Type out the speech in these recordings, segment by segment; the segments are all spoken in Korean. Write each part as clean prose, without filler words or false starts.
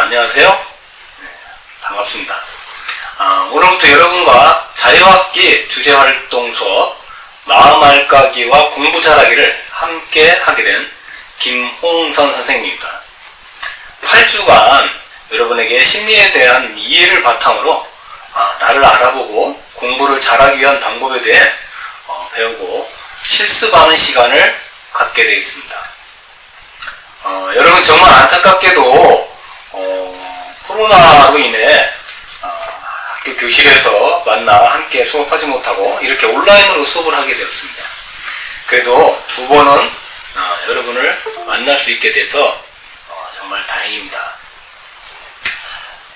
안녕하세요. 반갑습니다. 오늘부터 여러분과 자유학기 주제활동 수업 마음 알까기와 공부 잘하기를 함께 하게 된 김홍선 선생님입니다. 8주간 여러분에게 심리에 대한 이해를 바탕으로 나를 알아보고 공부를 잘하기 위한 방법에 대해 배우고 실습하는 시간을 갖게 되어 있습니다. 여러분 정말 안타깝게도 코로나로 인해 학교 교실에서 만나 함께 수업하지 못하고 이렇게 온라인으로 수업을 하게 되었습니다. 그래도 두 번은 여러분을 만날 수 있게 돼서 정말 다행입니다.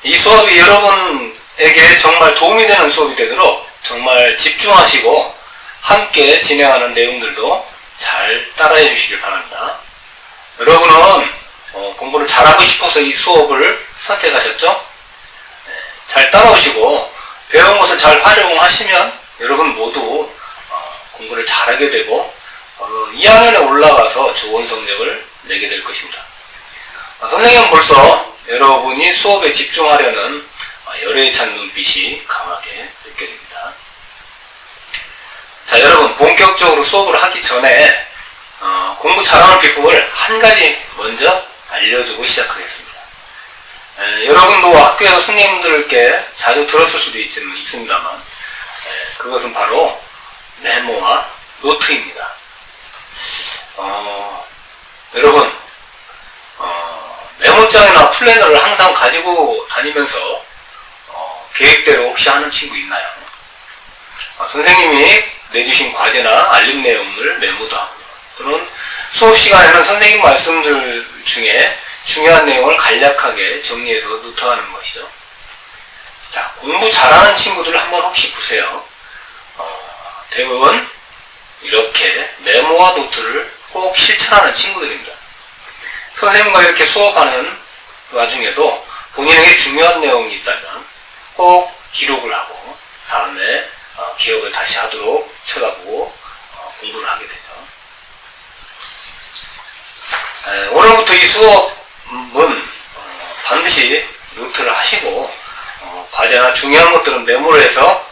이 수업이 여러분에게 정말 도움이 되는 수업이 되도록 정말 집중하시고 함께 진행하는 내용들도 잘 따라해 주시길 바랍니다. 여러분은 공부를 잘하고 싶어서 이 수업을 선택하셨죠? 잘 따라오시고 배운 것을 잘 활용하시면 여러분 모두 공부를 잘하게 되고 2학년에 올라가서 좋은 성적을 내게 될 것입니다. 선생님은 벌써 여러분이 수업에 집중하려는 열의에 찬 눈빛이 강하게 느껴집니다. 자, 여러분 본격적으로 수업을 하기 전에 공부 잘하는 비법을 한 가지 먼저 알려주고 시작하겠습니다. 여러분도 학교에서 선생님들께 자주 들었을 수도 있습니다만 그것은 바로 메모와 노트입니다. 여러분 메모장이나 플래너를 항상 가지고 다니면서 계획대로 혹시 하는 친구 있나요? 선생님이 내주신 과제나 알림 내용을 메모도 하고요. 또는 수업 시간에는 선생님 말씀들 중에 중요한 내용을 간략하게 정리해서 노트하는 것이죠. 자, 공부 잘하는 친구들 한번 혹시 보세요. 대부분 이렇게 메모와 노트를 꼭 실천하는 친구들입니다. 선생님과 이렇게 수업하는 와중에도 본인에게 중요한 내용이 있다면 꼭 기록을 하고 다음에 기억을 다시 하도록 쳐다보고 공부를 하게 되죠. 오늘부터 이 수업은 반드시 노트를 하시고 과제나 중요한 것들은 메모를 해서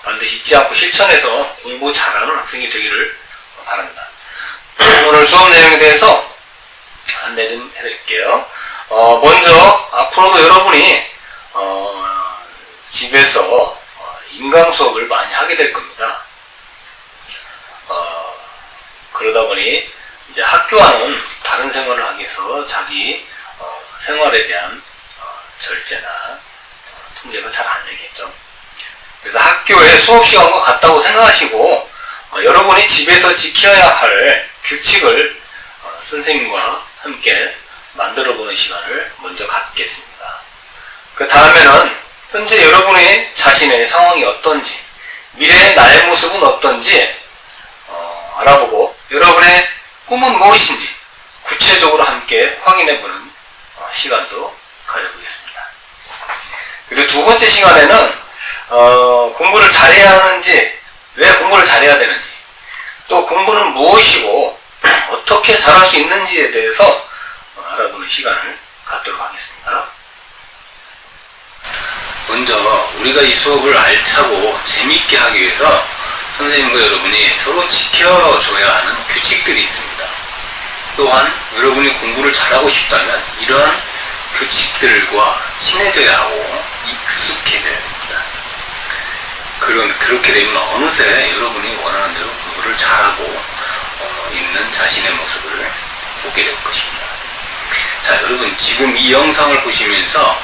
반드시 잊지 않고 실천해서 공부 잘하는 학생이 되기를 바랍니다. 오늘 수업 내용에 대해서 안내 좀 해드릴게요. 먼저 앞으로도 여러분이 집에서 인강 수업을 많이 하게 될 겁니다. 그러다 보니 이제 학교와는 다른 생활을 하기 위해서 자기 생활에 대한 절제나 통제가 잘 안 되겠죠. 그래서 학교에 수업 시간과 같다고 생각하시고 여러분이 집에서 지켜야 할 규칙을 선생님과 함께 만들어 보는 시간을 먼저 갖겠습니다. 그 다음에는 현재 여러분의 자신의 상황이 어떤지, 미래의 나의 모습은 어떤지 알아보고 여러분의 꿈은 무엇인지 구체적으로 함께 확인해보는 시간도 가져보겠습니다. 그리고 두 번째 시간에는 공부를 잘해야 하는지, 왜 공부를 잘해야 되는지, 또 공부는 무엇이고 어떻게 잘할 수 있는지에 대해서 알아보는 시간을 갖도록 하겠습니다. 먼저 우리가 이 수업을 알차고 재미있게 하기 위해서 선생님과 여러분이 서로 지켜줘야 하는 규칙들이 있습니다. 또한 여러분이 공부를 잘하고 싶다면 이러한 규칙들과 친해져야 하고 익숙해져야 됩니다. 그렇게 되면 어느새 여러분이 원하는 대로 공부를 잘하고 있는 자신의 모습을 보게 될 것입니다. 자, 여러분 지금 이 영상을 보시면서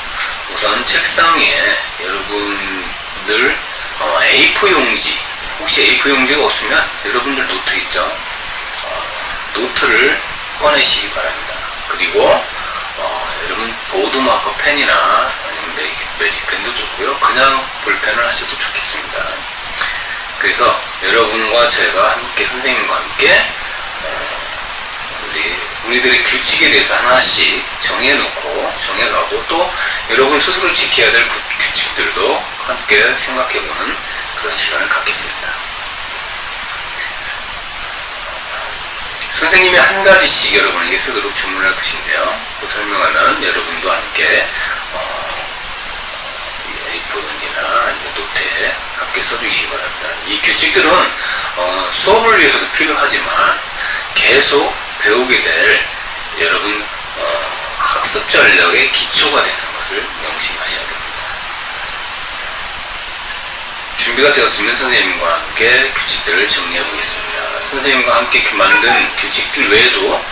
우선 책상 위에 여러분들 A4 용지, 혹시 A4 용지가 없으면 여러분들 노트 있죠? 노트를 꺼내시기 바랍니다. 그리고 여러분 보드마커 펜이나 아니면 매직펜도 좋고요. 그냥 볼펜을 하셔도 좋겠습니다. 그래서 여러분과 제가 함께, 선생님과 함께 우리들의 규칙에 대해서 하나씩 정해가고 또 여러분 스스로 지켜야 될 규칙들도 함께 생각해보는 그런 시간을 갖겠습니다. 선생님이 한 가지씩 여러분에게 쓰도록 주문할 것인데요. 그 설명하면 여러분도 함께 A4든지나 아니면 노트에 함께 써주시기 바랍니다. 이 규칙들은 수업을 위해서도 필요하지만 계속 배우게 될 여러분 학습 전략의 기초가 되는 것을 명심하셔야 됩니다. 준비가 되었으면 선생님과 함께 규칙들을 정리해 보겠습니다. 선생님과 함께 만든 규칙들 외에도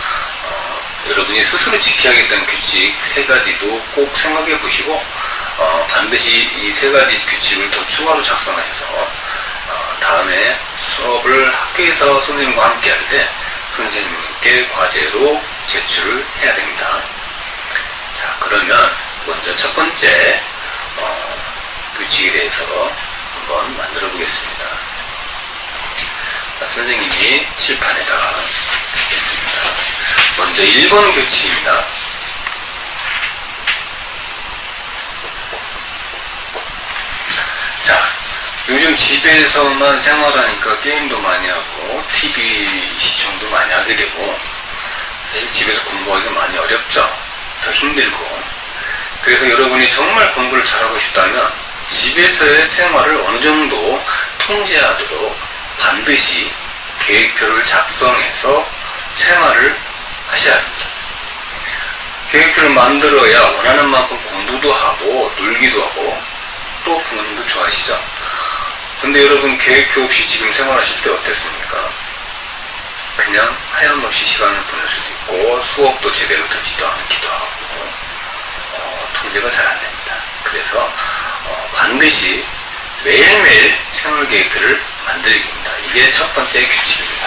여러분이 스스로 지켜야겠다는 규칙 3가지도 꼭 생각해 보시고 반드시 이 3가지 규칙을 더 추가로 작성하셔서 다음에 수업을 학교에서 선생님과 함께 할 때 선생님께 과제로 제출을 해야 됩니다. 자, 그러면 먼저 첫 번째 규칙에 대해서 한번 만들어 보겠습니다. 자, 선생님이 칠판에다가 쓰겠습니다. 먼저 1번 규칙입니다. 자, 요즘 집에서만 생활하니까 게임도 많이 하고 TV 시청도 많이 하게 되고 사실 집에서 공부하기가 많이 어렵죠. 더 힘들고. 그래서 여러분이 정말 공부를 잘하고 싶다면 집에서의 생활을 어느 정도 통제하도록 반드시 계획표를 작성해서 생활을 하셔야 합니다. 계획표를 만들어야 원하는 만큼 공부도 하고 놀기도 하고 또 부모님도 좋아하시죠. 근데 여러분 계획표 없이 지금 생활하실 때 어땠습니까? 그냥 하염없이 시간을 보낼 수도 있고 수업도 제대로 듣지도 않기도 하고 통제가 잘 안 됩니다. 그래서 반드시 매일매일 생활계획표를 만들기입니다. 이게 첫 번째 규칙입니다.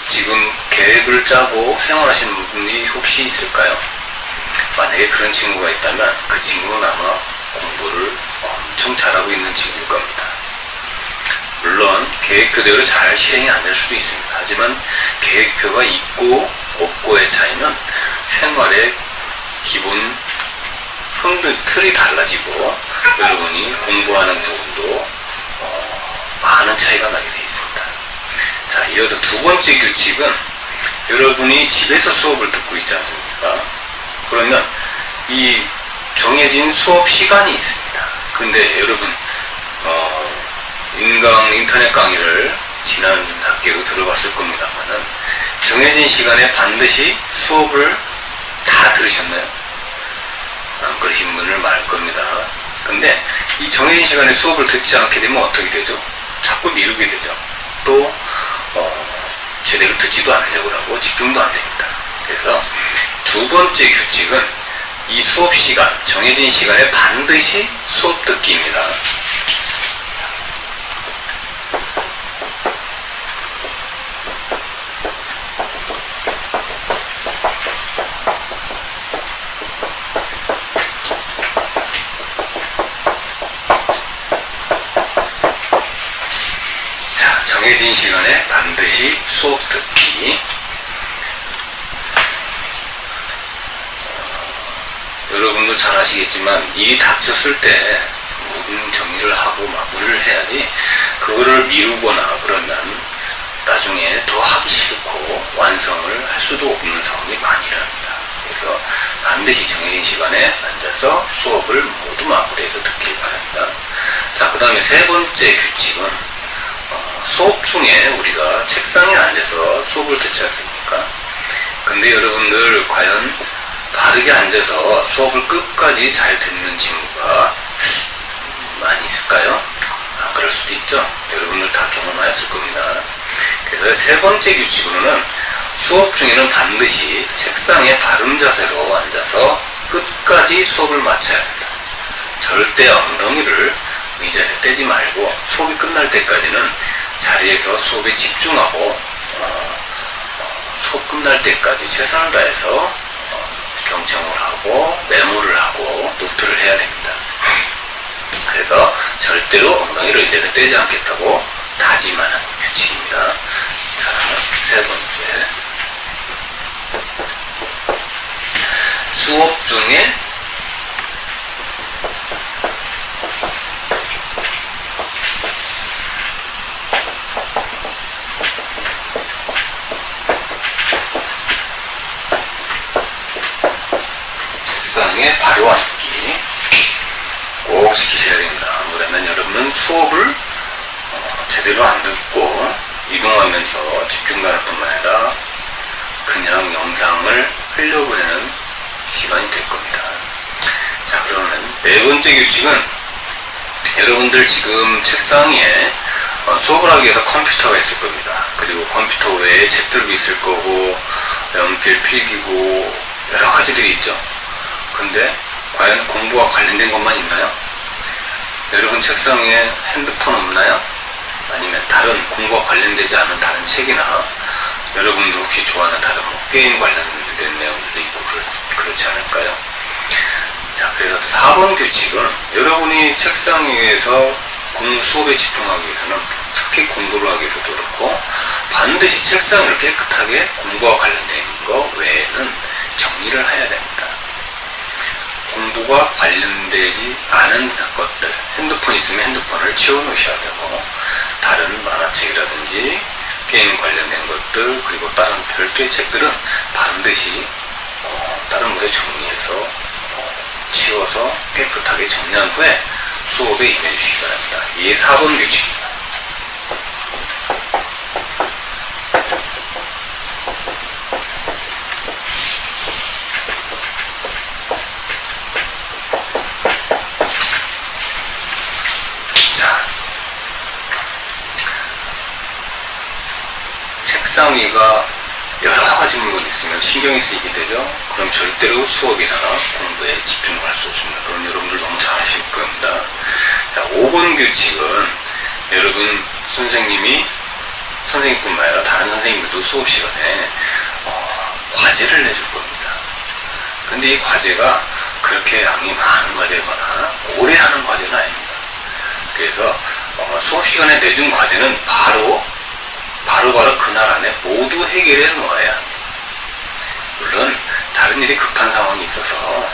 지금 계획을 짜고 생활하시는 분이 혹시 있을까요? 만약에 그런 친구가 있다면 그 친구는 아마 공부를 엄청 잘하고 있는 친구일 겁니다. 물론 계획표대로 잘 실행이 안 될 수도 있습니다. 하지만 계획표가 있고 없고의 차이는 생활의 기본 틀이 달라지고 여러분이 공부하는 부분도 많은 차이가 나게 되어 있습니다. 자, 이어서 두 번째 규칙은 여러분이 집에서 수업을 듣고 있지 않습니까? 그러면 이 정해진 수업 시간이 있습니다. 근데 여러분 인터넷 강의를 지난 학기로 들어봤을 겁니다만은 정해진 시간에 반드시 수업을 다 들으셨나요? 안 그러신 분을 말할 겁니다. 근데 이 정해진 시간에 수업을 듣지 않게 되면 어떻게 되죠? 자꾸 미루게 되죠. 또 제대로 듣지도 않으려고 하고 집중도 안 됩니다. 그래서 두 번째 규칙은 이 수업 시간, 정해진 시간에 반드시 수업 듣기입니다. 정해진 시간에 반드시 수업 듣기. 여러분도 잘 아시겠지만 일이 닥쳤을 때 모든 정리를 하고 마무리를 해야지 그거를 미루거나 그러면 나중에 더 하기 싫고 완성을 할 수도 없는 상황이 많이 일어납니다. 그래서 반드시 정해진 시간에 앉아서 수업을 모두 마무리해서 듣길 바랍니다. 자, 그 다음에 세 번째 규칙은 수업 중에 우리가 책상에 앉아서 수업을 듣지 않습니까? 근데 여러분들 과연 바르게 앉아서 수업을 끝까지 잘 듣는 친구가 많이 있을까요? 그럴 수도 있죠. 여러분들 다 경험하였을 겁니다. 그래서 세 번째 규칙으로는 수업 중에는 반드시 책상에 바른 자세로 앉아서 끝까지 수업을 마쳐야 합니다. 절대 엉덩이를 의자에 떼지 말고 수업이 끝날 때까지는 자리에서 수업에 집중하고 수업 끝날 때까지 최선을 다해서 경청을 하고 메모를 하고 노트를 해야 됩니다. 그래서 절대로 엉덩이를 이제는 떼지 않겠다고 다짐하는 규칙입니다. 자, 세 번째. 수업 중에 책상에 바로 앉기 꼭 지키셔야 됩니다. 그러면 여러분은 수업을 제대로 안 듣고 이동하면서 집중도 할 뿐만 아니라 그냥 영상을 흘려보내는 시간이 될 겁니다. 자, 그러면 네 번째 규칙은 여러분들 지금 책상 위에 수업을 하기 위해서 컴퓨터가 있을 겁니다. 그리고 컴퓨터 외에 책들도 있을 거고 연필, 필기구 여러 가지들이 있죠. 근데 과연 공부와 관련된 것만 있나요? 여러분 책상 위에 핸드폰 없나요? 아니면 다른 공부와 관련되지 않은 다른 책이나 여러분들 혹시 좋아하는 다른 게임 관련된 내용들도 있고 그렇지 않을까요? 자, 그래서 4번 규칙은 여러분이 책상 위에서 수업에 집중하기 위해서는 특히 공부를 하기 위해서도 그렇고 반드시 책상을 깨끗하게 공부와 관련된 것 외에는 정리를 해야 됩니다. 공부가 관련되지 않은 것들, 핸드폰 있으면 핸드폰을 치워놓으셔야 되고 다른 만화책이라든지 게임 관련된 것들 그리고 다른 별도의 책들은 반드시 다른 곳에 정리해서 치워서 깨끗하게 정리한 후에 수업에 임해주시기 바랍니다. 이게 4번 규칙입니다. 책상 위가 여러 가지 물건이 있으면 신경이 쓰이게 되죠. 그럼 절대로 수업이나 공부에 집중을 할 수 없습니다. 그럼 여러분들 너무 잘 아실 겁니다. 자, 5번 규칙은 여러분 선생님뿐만 아니라 다른 선생님들도 수업 시간에 과제를 내줄 겁니다. 근데 이 과제가 그렇게 양이 많은 과제거나 오래 하는 과제는 아닙니다. 그래서 수업 시간에 내준 과제는 바로 그날 안에 모두 해결해 놓아야 합니다. 물론 다른 일이 급한 상황이 있어서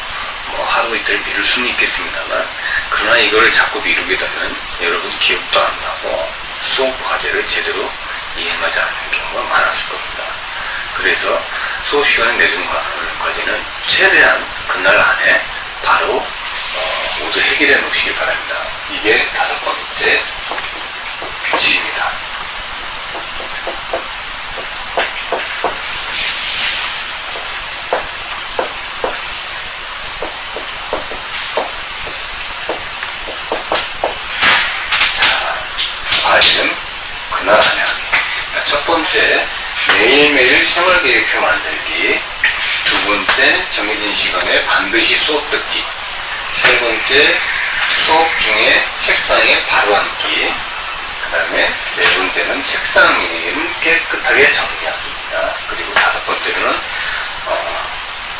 하루 이틀 미룰 수는 있겠습니다만 그러나 이걸 자꾸 미루게 되면 여러분 기억도 안 나고 수업 과제를 제대로 이행하지 않는 경우가 많았을 겁니다. 그래서 수업 시간에 내준 과제는 최대한 그날 안에 바로 모두 해결해 놓으시기 바랍니다. 이게 5번째 규칙입니다. 과제는 그날 안에 하기. 첫 번째, 매일매일 생활계획표 만들기. 두 번째, 정해진 시간에 반드시 수업 듣기. 세 번째, 수업 중에 책상에 바로 앉기. 그 다음에 네 번째는 책상 위를 깨끗하게 정리하기입니다. 그리고 5번째는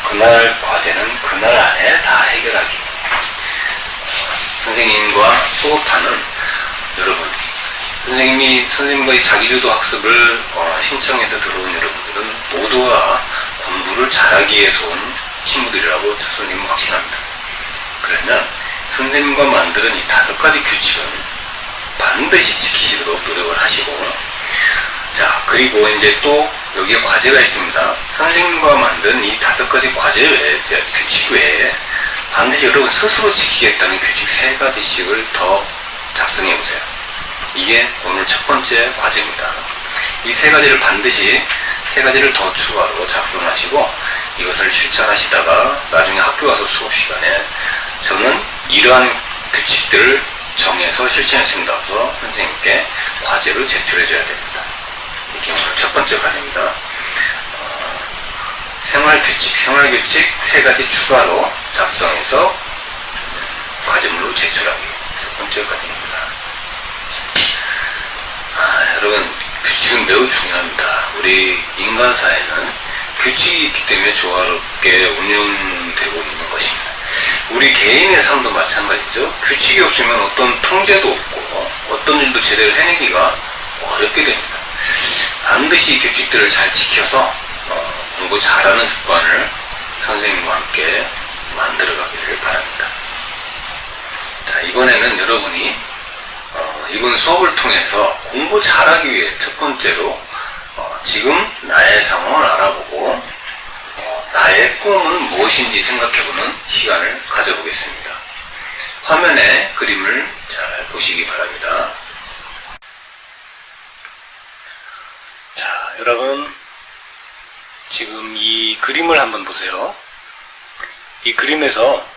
그날 과제는 그날 안에 다 해결하기. 선생님과 수업하는 여러분, 선생님과의 자기주도 학습을 신청해서 들어온 여러분들은 모두가 공부를 잘하기 위해서 온 친구들이라고 선생님은 확신합니다. 그러면 선생님과 만드는 이 5가지 규칙은 반드시 지키시도록 노력을 하시고, 자, 그리고 이제 또 여기에 과제가 있습니다. 선생님과 만든 이 5가지 과제 외에, 규칙 외에 반드시 여러분 스스로 지키겠다는 규칙 3가지씩을 더 작성해 보세요. 이게 오늘 첫 번째 과제입니다. 이 3가지를 반드시 3가지를 더 추가로 작성하시고 이것을 실천하시다가 나중에 학교 와서 수업 시간에 저는 이러한 규칙들을 정해서 실천했습니다. 그래서 선생님께 과제로 제출해 줘야 됩니다. 이게 오늘 첫 번째 과제입니다. 생활규칙 3가지 추가로 작성해서 과제물로 제출하기. 첫 번째 과제입니다. 여러분, 규칙은 매우 중요합니다. 우리 인간사회는 규칙이 있기 때문에 조화롭게 운영되고 있는 것입니다. 우리 개인의 삶도 마찬가지죠. 규칙이 없으면 어떤 통제도 없고 어떤 일도 제대로 해내기가 어렵게 됩니다. 반드시 규칙들을 잘 지켜서 공부 잘하는 습관을 선생님과 함께 만들어가기를 바랍니다. 자, 이번에는 여러분이 이번 수업을 통해서 공부 잘하기 위해 첫 번째로 지금 나의 상황을 알아보고 나의 꿈은 무엇인지 생각해보는 시간을 가져보겠습니다. 화면에 그림을 잘 보시기 바랍니다. 자, 여러분 지금 이 그림을 한번 보세요. 이 그림에서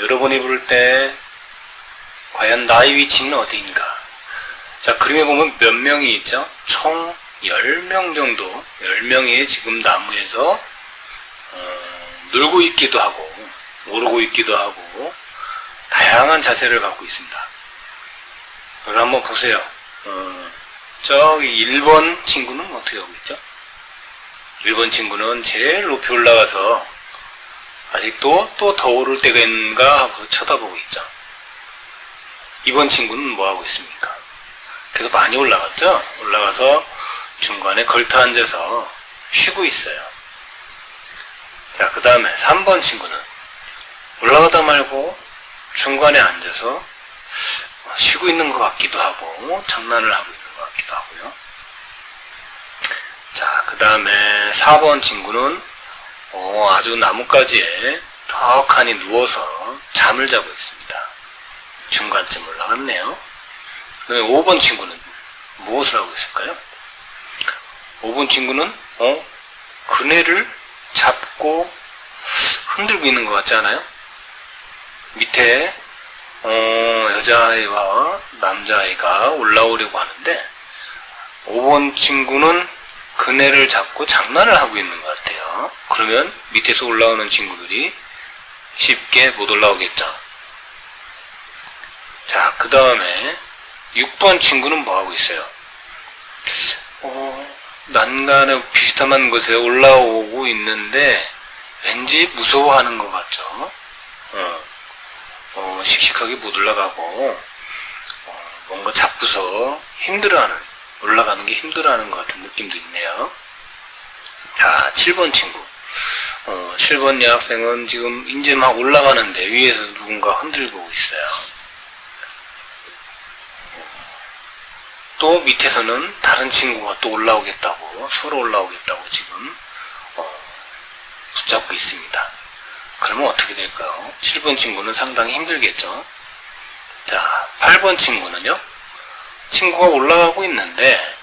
여러분이 볼 때 과연 나의 위치는 어디인가? 자, 그림에 보면 몇 명이 있죠? 총 10명 정도, 10명이 지금 나무에서 놀고 있기도 하고 오르고 있기도 하고 다양한 자세를 갖고 있습니다. 여러분 한번 보세요. 저기 1번 친구는 어떻게 하고 있죠? 1번 친구는 제일 높이 올라가서 아직도 또 더 오를 때가 있는가 하고 쳐다보고 있죠. 2번 친구는 뭐 하고 있습니까? 그래서 많이 올라갔죠? 올라가서 중간에 걸터 앉아서 쉬고 있어요. 자, 그 다음에 3번 친구는 올라가다 말고 중간에 앉아서 쉬고 있는 것 같기도 하고 장난을 하고 있는 것 같기도 하고요. 자, 그 다음에 4번 친구는 아주 나뭇가지에 턱하니 누워서 잠을 자고 있습니다. 중간쯤 올라갔네요. 그 다음에 5번 친구는 무엇을 하고 있을까요? 5번 친구는 그네를 잡고 흔들고 있는 것 같지 않아요? 밑에 여자아이와 남자아이가 올라오려고 하는데 5번 친구는 그네를 잡고 장난을 하고 있는 것 같아요. 그러면 밑에서 올라오는 친구들이 쉽게 못 올라오겠죠. 자, 그 다음에 6번 친구는 뭐 하고 있어요? 난간에 비슷한 곳에 올라오고 있는데 왠지 무서워하는 것 같죠? 씩씩하게 못 올라가고 뭔가 잡고서 힘들어하는, 올라가는 게 힘들어하는 것 같은 느낌도 있네요. 자, 7번 친구. 7번 여학생은 지금 이제 막 올라가는데 위에서 누군가 흔들고 있어요. 또 밑에서는 다른 친구가 또 올라오겠다고, 서로 올라오겠다고 지금 붙잡고 있습니다. 그러면 어떻게 될까요? 7번 친구는 상당히 힘들겠죠. 자, 8번 친구는요, 친구가 올라가고 있는데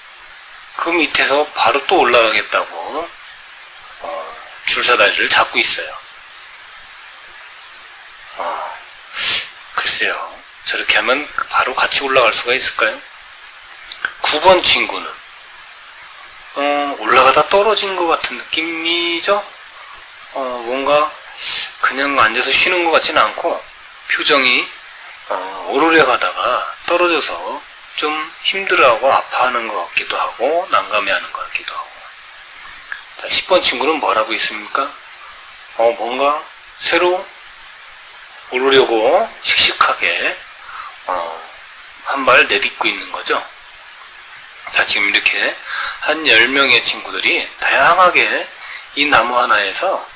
그 밑에서 바로 또 올라가겠다고 줄사다리를 잡고 있어요. 글쎄요, 저렇게 하면 바로 같이 올라갈 수가 있을까요? 9번 친구는 올라가다 떨어진 것 같은 느낌이죠? 뭔가 그냥 앉아서 쉬는 것 같지는 않고 표정이 오르려 가다가 떨어져서 좀 힘들어하고 아파하는 것 같기도 하고 난감해하는 것 같기도 하고. 자, 10번 친구는 뭘 하고 있습니까? 뭔가 새로 오르려고 씩씩하게 한 발 내딛고 있는 거죠. 자, 지금 이렇게 한 10명의 친구들이 다양하게 이 나무 하나에서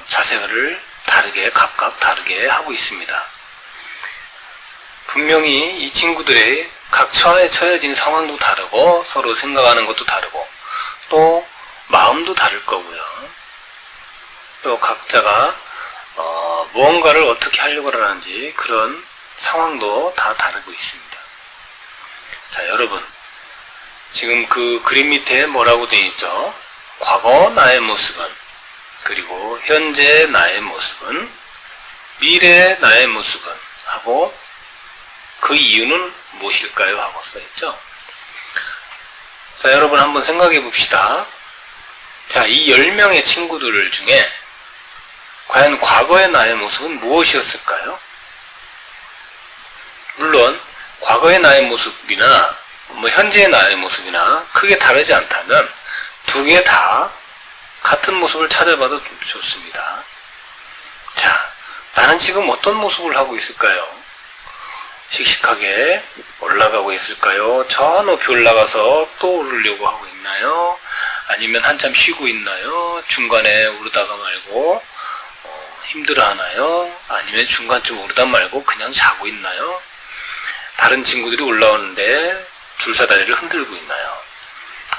자세를 다르게, 각각 다르게 하고 있습니다. 분명히 이 친구들의 각 처해진 상황도 다르고 서로 생각하는 것도 다르고 또 마음도 다를 거고요. 또 각자가 무언가를 어떻게 하려고 하는지 그런 상황도 다 다르고 있습니다. 자, 여러분 지금 그 그림 밑에 뭐라고 되어 있죠? 과거 나의 모습은, 그리고 현재 나의 모습은, 미래 나의 모습은 하고 그 이유는 무엇일까요? 하고 써있죠. 자, 여러분 한번 생각해 봅시다. 자, 이 10명의 친구들 중에 과연 과거의 나의 모습은 무엇이었을까요? 물론 과거의 나의 모습이나 뭐 현재의 나의 모습이나 크게 다르지 않다면 두 개 다 같은 모습을 찾아봐도 좀 좋습니다. 자, 나는 지금 어떤 모습을 하고 있을까요? 씩씩하게 올라가고 있을까요? 저 높이 올라가서 또 오르려고 하고 있나요? 아니면 한참 쉬고 있나요? 중간에 오르다가 말고 힘들어 하나요? 아니면 중간쯤 오르다 말고 그냥 자고 있나요? 다른 친구들이 올라오는데 줄사다리를 흔들고 있나요?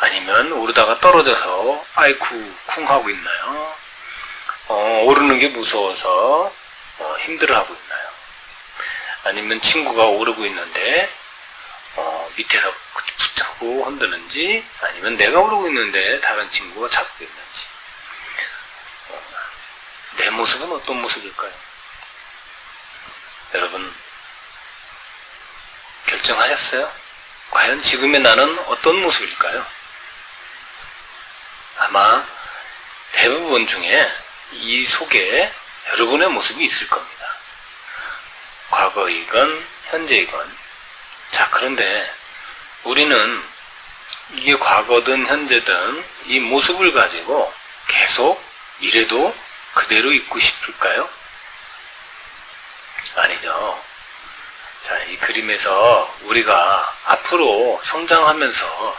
아니면 오르다가 떨어져서 아이쿠 쿵 하고 있나요? 오르는 게 무서워서 힘들어하고 있나요? 아니면 친구가 오르고 있는데 밑에서 붙잡고 흔드는지, 아니면 내가 오르고 있는데 다른 친구가 잡고 있는지, 내 모습은 어떤 모습일까요? 여러분 결정하셨어요? 과연 지금의 나는 어떤 모습일까요? 아마 대부분 중에 이 속에 여러분의 모습이 있을 겁니다. 과거이건 현재이건. 자, 그런데 우리는 이게 과거든 현재든 이 모습을 가지고 계속 미래도 그대로 있고 싶을까요? 아니죠. 자, 이 그림에서 우리가 앞으로 성장하면서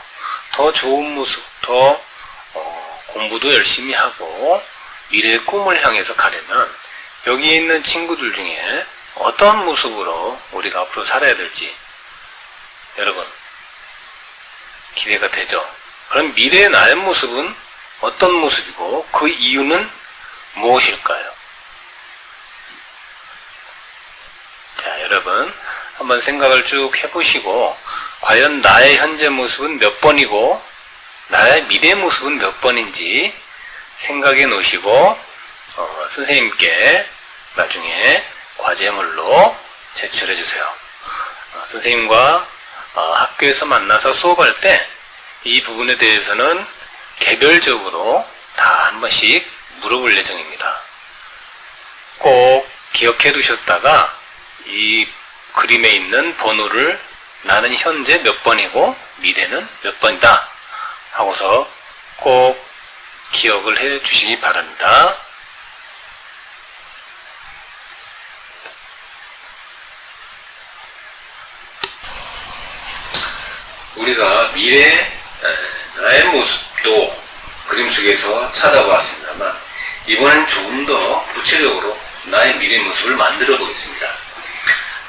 더 좋은 모습, 더 공부도 열심히 하고 미래의 꿈을 향해서 가려면 여기 있는 친구들 중에 어떤 모습으로 우리가 앞으로 살아야 될지 여러분 기대가 되죠? 그럼 미래의 나의 모습은 어떤 모습이고 그 이유는 무엇일까요? 자, 여러분 한번 생각을 쭉 해보시고 과연 나의 현재 모습은 몇 번이고 나의 미래 모습은 몇 번인지 생각해 놓으시고 선생님께 나중에 과제물로 제출해 주세요. 선생님과 학교에서 만나서 수업할 때 이 부분에 대해서는 개별적으로 다 한 번씩 물어볼 예정입니다. 꼭 기억해 두셨다가 이 그림에 있는 번호를 나는 현재 몇 번이고 미래는 몇 번이다 하고서 꼭 기억을 해 주시기 바랍니다. 우리가 미래 나의 모습도 그림 속에서 찾아보았습니다만 이번엔 조금 더 구체적으로 나의 미래 모습을 만들어 보겠습니다.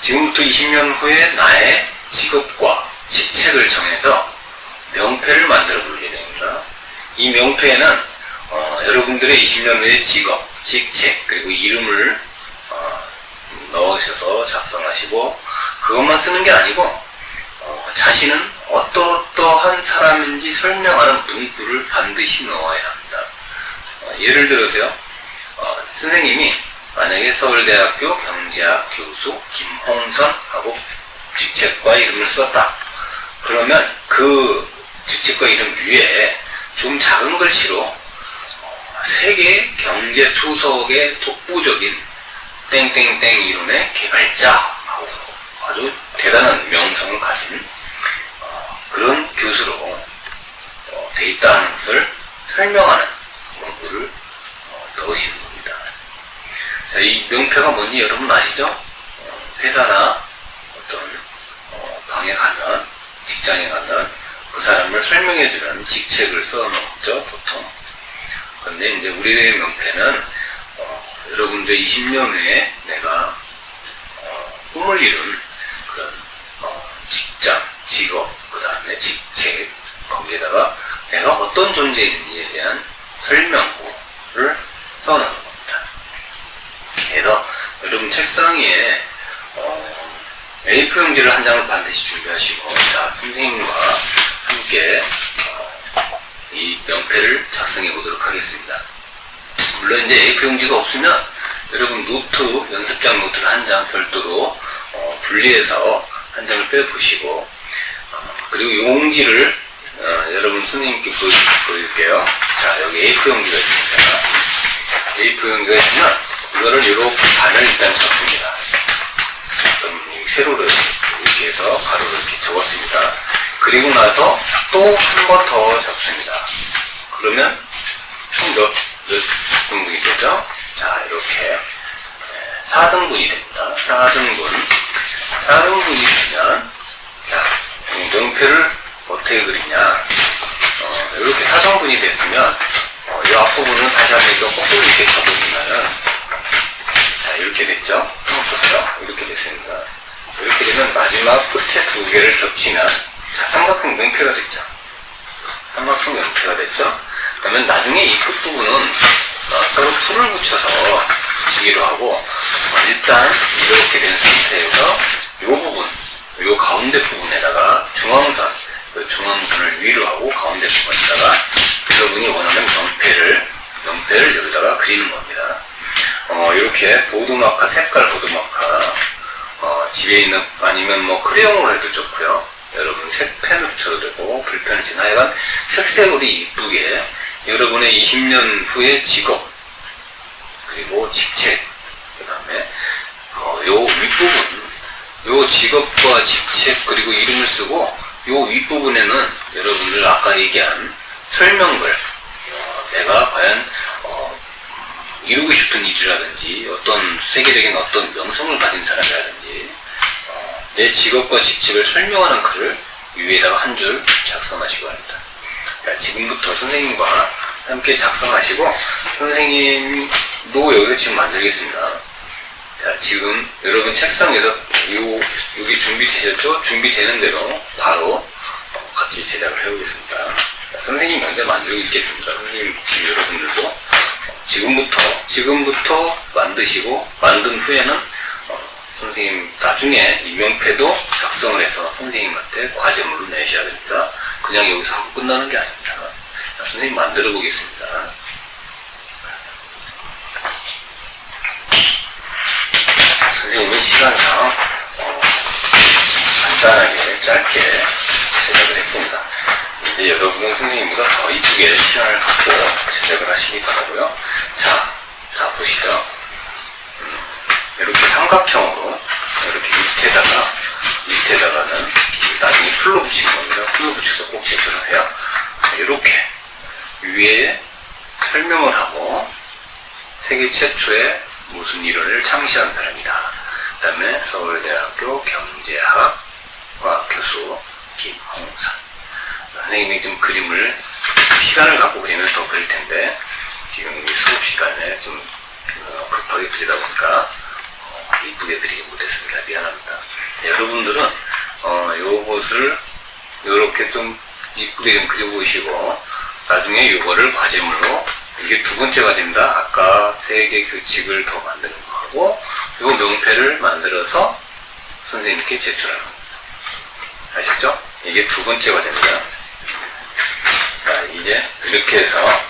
지금부터 20년 후에 나의 직업과 직책을 정해서 명패를 만들어 볼 예정입니다. 이 명패에는 여러분들의 20년 후의 직업, 직책, 그리고 이름을 넣으셔서 작성하시고 그것만 쓰는 게 아니고 자신은 어떠한 사람인지 설명하는 문구를 반드시 넣어야 합니다. 예를 들어서요, 선생님이 만약에 서울대학교 경제학 교수 김홍선 하고 직책과 이름을 썼다. 그러면 그 직책과 이름 위에 좀 작은 글씨로 세계 경제 초석의 독보적인 땡땡땡 이론의 개발자 하고 아주 대단한 명성을 가진 그런 교수로 돼 있다는 것을 설명하는 문구를 넣으시는 겁니다. 자, 이 명패가 뭔지 여러분 아시죠? 회사나 어떤 방에 가면, 직장에 가면 그 사람을 설명해주는 직책을 써놓죠, 보통. 근데 이제 우리의 명패는 여러분들 20년 후에 내가 꿈을 이룬 그런 직장, 직업, 그 다음에 직책, 거기에다가 내가 어떤 존재인지에 대한 설명구를 써놓는 겁니다. 그래서 여러분 책상 위에 A4 용지를 한 장을 반드시 준비하시고, 자, 선생님과 함께 이 명패를 작성해 보도록 하겠습니다. 물론 이제 A4 용지가 없으면 여러분 노트, 연습장 노트를 한 장 별도로 분리해서 한 장을 빼보시고, 그리고 용지를 여러분 선생님께 보여줄게요. 자, 여기 A4 용지가 있습니다. A4 용지가 있으면 이거를 이렇게 반을 일단 접습니다. 그럼 세로를 이렇게 해서 가로 이렇게 접었습니다. 그리고 나서 또 한 번 더 잡습니다. 그러면 총 몇 등분이 되죠? 자, 이렇게 4등분이 됩니다. 4등분이 되면, 자, 명패를 어떻게 그리냐? 이렇게 4등분이 됐으면, 이 앞부분은 다시 한번 조금 이렇게 접으시면은, 자, 이렇게 됐죠? 한번 보세요. 이렇게 됐습니다. 이렇게 되면 마지막 끝에 두 개를 겹치면, 자, 삼각형 명패가 됐죠? 삼각형 명패가 됐죠? 그러면 나중에 이 끝부분은 서로 풀을 붙여서 붙이기로 하고, 일단 이렇게 된 상태에서 이 부분, 이 가운데 부분에다가 중앙선, 그 중앙선을 위로 하고 가운데 부분에다가 여러분이 원하는 명패를 여기다가 그리는 겁니다. 이렇게 보드마카, 색깔 보드마카, 집에 있는, 아니면 뭐 크레용으로 해도 좋고요. 여러분 색펜으로 쳐도 되고, 불펜을 치나 하여간 색색으로 이쁘게 여러분의 20년 후의 직업, 그리고 직책, 그 다음에 요 윗부분, 요 직업과 직책 그리고 이름을 쓰고, 요 윗부분에는 여러분들 아까 얘기한 설명글, 내가 과연 이루고 싶은 일이라든지 어떤 세계적인 어떤 명성을 가진 사람이라든지 내 직업과 직책을 설명하는 글을 위에다가 한 줄 작성하시고 합니다. 자, 지금부터 선생님과 함께 작성하시고, 선생님도 여기서 지금 만들겠습니다. 자, 지금 여러분 책상에서 여기 준비되셨죠? 준비되는 대로 바로 같이 제작을 해보겠습니다. 자, 선생님 먼저 만들고 있겠습니다. 선생님, 지금 여러분들도 지금부터 만드시고, 만든 후에는 선생님 나중에 이 명패도 작성을 해서 선생님한테 과제물로 내셔야 됩니다. 그냥 여기서 하고 끝나는 게 아닙니다. 자, 선생님 만들어 보겠습니다. 선생님은 시간상 간단하게 짧게 제작을 했습니다. 이제 여러분은 선생님보다 더 이쁘게 시간을 갖고 제작을 하시기 바라고요. 자 보시죠. 이렇게 삼각형으로 이렇게 밑에다가는 나중에 풀로 붙이는 겁니다. 풀로 붙여서 꼭 제출하세요. 이렇게 위에 설명을 하고, 세계 최초의 무슨 이론을 창시한 사람이다. 그 다음에 서울대학교 경제학과 교수 김홍산. 선생님이 지금 그림을 시간을 갖고 그리면 더 그릴 텐데, 지금 이 수업 시간에 좀 급하게 그리다 보니까 이쁘게 그리지 못했습니다. 미안합니다. 네, 여러분들은 요것을 요렇게 좀 이쁘게 좀 그려보시고, 나중에 요거를 과제물로, 이게 두 번째 과제입니다. 아까 세 개 규칙을 더 만드는 거하고, 요 명패를 만들어서 선생님께 제출하는 겁니다. 아시죠? 이게 두 번째 과제입니다. 자, 이제 이렇게 해서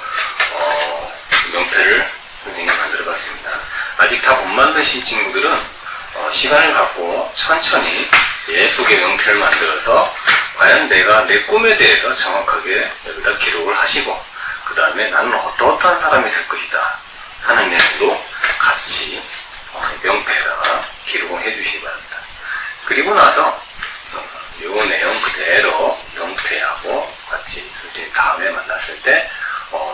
명패를 선생님이 만들어 봤습니다. 아직 다 못 만드신 친구들은 시간을 갖고 천천히 예쁘게 명패를 만들어서 과연 내가 내 꿈에 대해서 정확하게 여기다 기록을 하시고, 그 다음에 나는 어떠한 사람이 될 것이다 하는 내용도 같이 명패에다가 기록을 해주시기 바랍니다. 그리고 나서 요 내용 그대로 명패하고 같이 선생님 다음에 만났을 때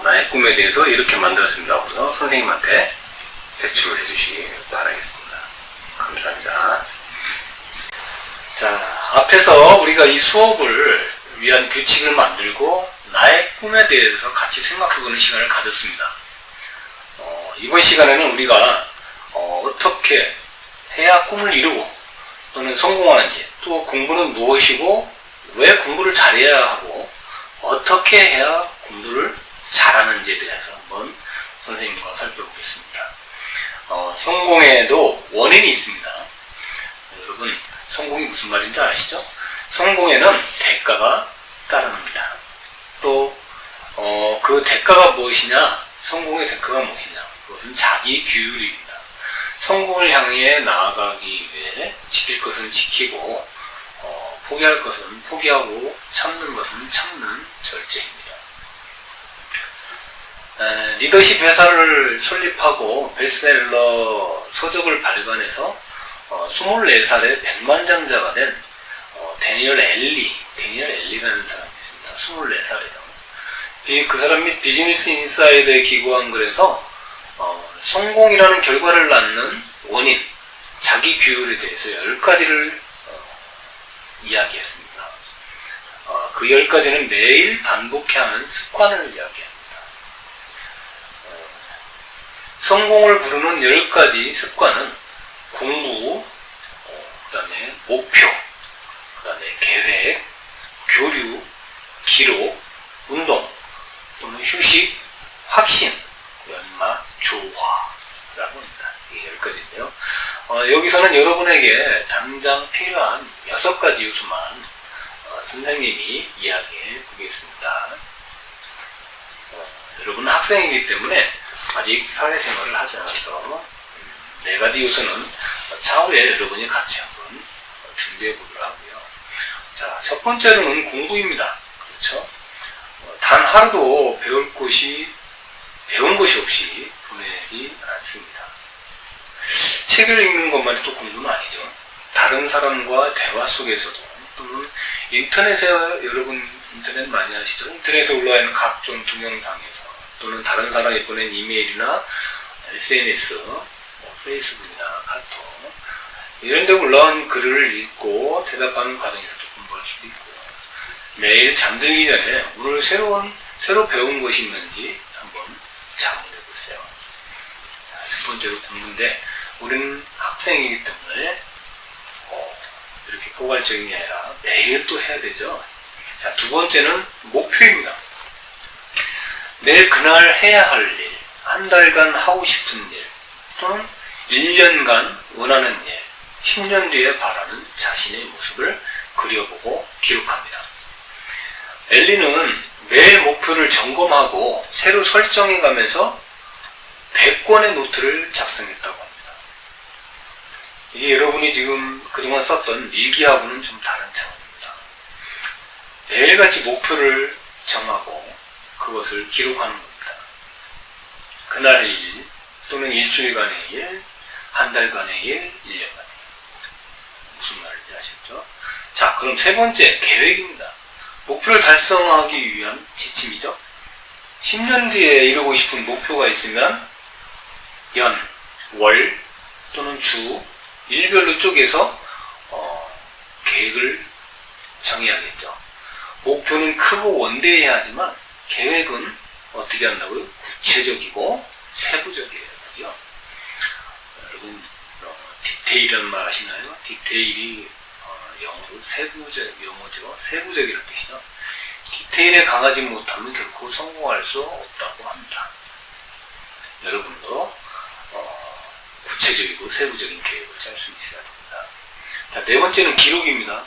나의 꿈에 대해서 이렇게 만들었습니다 하고서 선생님한테 제출을 해주시기 바라겠습니다. 감사합니다. 자, 앞에서 우리가 이 수업을 위한 규칙을 만들고 나의 꿈에 대해서 같이 생각해보는 시간을 가졌습니다. 이번 시간에는 우리가 어떻게 해야 꿈을 이루고 또는 성공하는지, 또 공부는 무엇이고 왜 공부를 잘해야 하고 어떻게 해야 공부를 잘하는지에 대해서 한번 선생님과 살펴보겠습니다. 성공에도 원인이 있습니다. 여러분, 성공이 무슨 말인지 아시죠? 성공에는 대가가 따릅니다. 또 그 대가가 무엇이냐? 성공의 대가가 무엇이냐? 그것은 자기 규율입니다. 성공을 향해 나아가기 위해 지킬 것은 지키고 포기할 것은 포기하고 참는 것은 참는 절제입니다. 리더십 회사를 설립하고 베스트셀러 서적을 발간해서 24살에 백만장자가 된 데니얼 엘리 데니얼 엘리라는 사람이 있습니다. 24살이에요. 그 사람이 비즈니스 인사이드에 기고한 글에서 성공이라는 결과를 낳는 원인, 자기 규율에 대해서 10가지를 이야기했습니다. 그 10가지는 매일 반복해야 하는 습관을 이야기합니다. 성공을 부르는 10가지 습관은 공부, 그 다음에 목표, 그 다음에 계획, 교류, 기록, 운동, 또는 휴식, 확신, 연마, 조화라고 합니다. 이 10가지인데요. 여기서는 여러분에게 당장 필요한 6가지 요소만 선생님이 이야기해 보겠습니다. 여러분은 학생이기 때문에 아직 사회생활을 하지 않아서 4가지 요소는 차후에 여러분이 같이 한번 준비해 보기로 하고요. 자, 첫 번째로는 공부입니다. 그렇죠? 단 하루도 배운 것이 없이 보내지 않습니다. 책을 읽는 것만이 또 공부는 아니죠. 다른 사람과 대화 속에서도, 또는 인터넷에, 여러분 인터넷 많이 하시죠? 인터넷에 올라와 있는 각종 동영상에서, 또는 다른 사람이 보낸 이메일이나 SNS, 페이스북이나 카톡, 이런 데 올라온 글을 읽고 대답하는 과정에서도 공부할 수도 있고요. 매일 잠들기 전에 오늘 새로 배운 것이 있는지 한번 자문해 보세요. 첫 번째로 공부인데, 우리는 학생이기 때문에 이렇게 포괄적인 게 아니라 매일 또 해야 되죠. 자, 두 번째는 목표입니다. 매일 그날 해야 할 일, 한 달간 하고 싶은 일, 또는 1년간 원하는 일, 10년 뒤에 바라는 자신의 모습을 그려보고 기록합니다. 엘리는 매일 목표를 점검하고 새로 설정해가면서 100권의 노트를 작성했다고 합니다. 이게 여러분이 지금 그동안 썼던 일기하고는 좀 다른 차원입니다. 매일같이 목표를 정하고 그것을 기록하는 겁니다. 그날 일, 또는 일주일간의 일, 한 달간의 일, 1년간의 일. 무슨 말인지 아시죠? 자, 그럼 세 번째, 계획입니다. 목표를 달성하기 위한 지침이죠. 10년 뒤에 이루고 싶은 목표가 있으면 연, 월, 또는 주, 일별로 쪼개서 계획을 정해야겠죠. 목표는 크고 원대해야 하지만 계획은 어떻게 한다고요? 구체적이고 세부적이어야 하죠. 여러분 디테일이라는 말 아시나요? 디테일이 영어로 영어죠. 세부적이라는 뜻이죠. 디테일에 강하지 못하면 결코 성공할 수 없다고 합니다. 여러분도 구체적이고 세부적인 계획을 짤 수 있어야 됩니다. 자, 네 번째는 기록입니다.